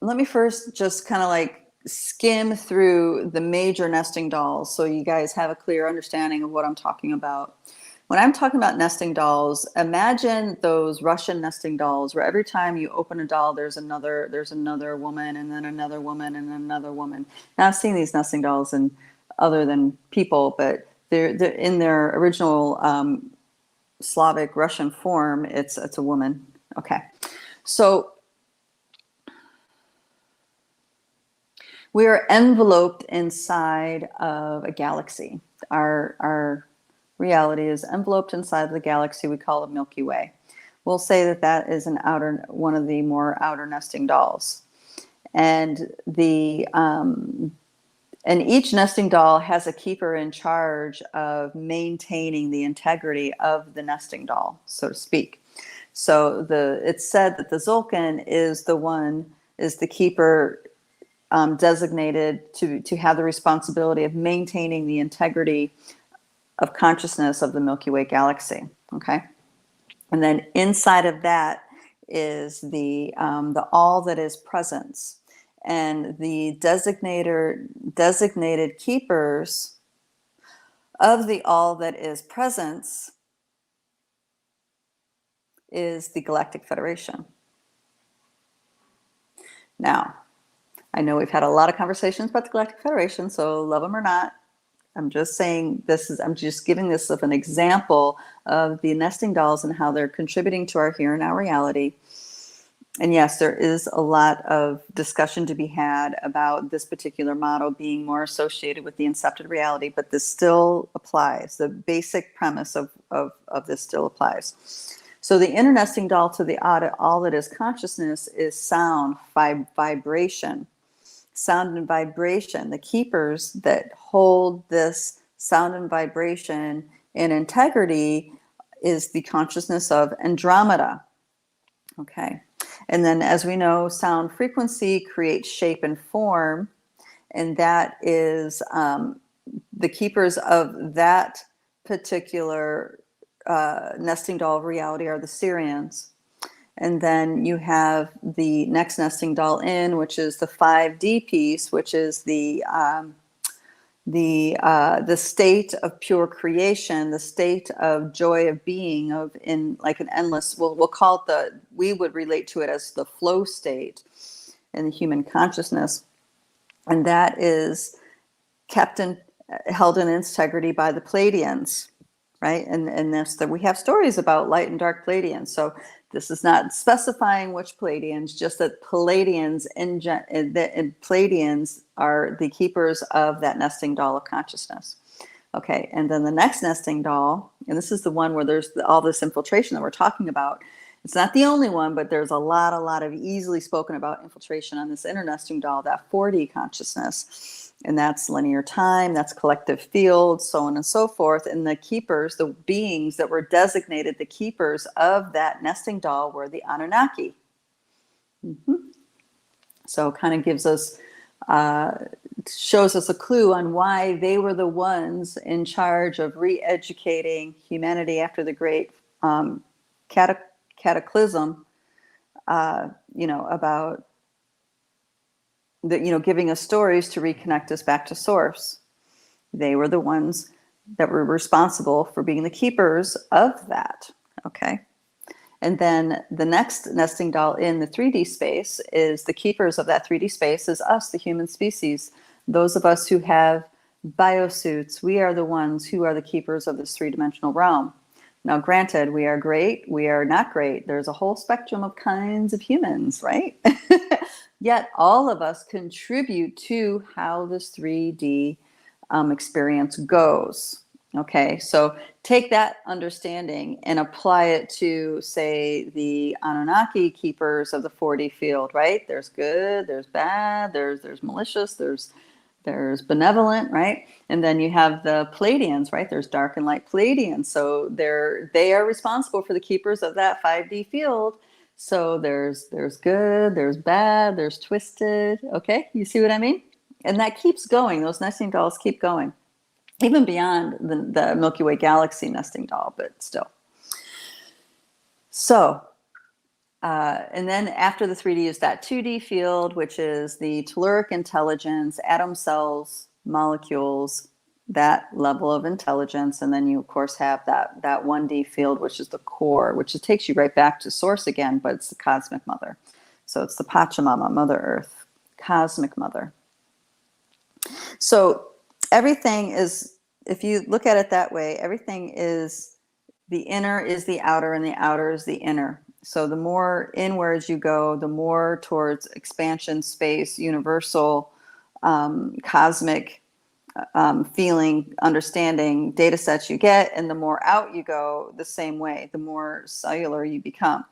let me first just kind of like skim through the major nesting dolls so you guys have a clear understanding of what I'm talking about. When I'm talking about nesting dolls, imagine those Russian nesting dolls where every time you open a doll, there's another woman, and then another woman, and another woman. Now, I've seen these nesting dolls in other than people, but they're in their original Slavic Russian form. It's a woman. Okay, so we are enveloped inside of a galaxy. Our reality is enveloped inside the galaxy we call the Milky Way. We'll say that that is one of the more outer nesting dolls. And each nesting doll has a keeper in charge of maintaining the integrity of the nesting doll, so to speak. So it's said that the Zolkin is the keeper designated to have the responsibility of maintaining the integrity of consciousness of the Milky Way Galaxy. Okay, and then inside of that is the all that is presence, and the designated keepers of the all that is presence is the Galactic Federation. Now, I know we've had a lot of conversations about the Galactic Federation, so love them or not, I'm just saying I'm just giving this as an example of the nesting dolls and how they're contributing to our here and now reality. And yes, there is a lot of discussion to be had about this particular model being more associated with the incepted reality, but this still applies. The basic premise of this still applies. So the inner nesting doll to the all that is consciousness is sound, vibration. Sound and vibration, the keepers that hold this sound and vibration in integrity is the consciousness of Andromeda. Okay. And then, as we know, sound frequency creates shape and form, and that is the keepers of that particular nesting doll of reality are the Syrians. And then you have the next nesting doll in, which is the 5D piece, which is the state of pure creation, the state of joy of being, in like an endless. We'll call it we would relate to it as the flow state in the human consciousness, and that is held in integrity by the Pleiadians, right? And that's we have stories about light and dark Pleiadians. So this is not specifying which Pleiadians, just that Pleiadians and Pleiadians are the keepers of that nesting doll of consciousness. Okay, and then the next nesting doll, and this is the one where there's all this infiltration that we're talking about. It's not the only one, but there's a lot of easily spoken about infiltration on this inner nesting doll, that 4D consciousness. And that's linear time, that's collective fields, so on and so forth. And the keepers, the beings that were designated the keepers of that nesting doll were the Anunnaki. So it kind of gives us, shows us a clue on why they were the ones in charge of re-educating humanity after the great cataclysm, about giving us stories to reconnect us back to source. They were the ones that were responsible for being the keepers of that. Okay. And then the next nesting doll in the 3D space is the keepers of that 3D space is us, the human species. Those of us who have biosuits, we are the ones who are the keepers of this three-dimensional realm. Now, granted, we are great, we are not great. There's a whole spectrum of kinds of humans, right? Yet all of us contribute to how this 3D experience goes. Okay, so take that understanding and apply it to, say, the Anunnaki keepers of the 4D field, right? There's good, there's bad, there's malicious, there's benevolent, right? And then you have the Pleiadians, right? There's dark and light Pleiadians. So they are responsible for the keepers of that 5D field. So there's good, there's bad, there's twisted. Okay, you see what I mean? And that keeps going. Those nesting dolls keep going, even beyond the Milky Way Galaxy nesting doll, but still. So And then after the 3D is that 2D field, which is the telluric intelligence, atom cells, molecules, that level of intelligence. And then you, of course, have that 1D field, which is the core, which it takes you right back to source again, but it's the cosmic mother. So it's the Pachamama, Mother Earth, cosmic mother. So everything is, if you look at it that way, everything is, the inner is the outer and the outer is the inner. So the more inwards you go, the more towards expansion, space, universal, cosmic feeling, understanding data sets you get, and the more out you go, the same way, the more cellular you become.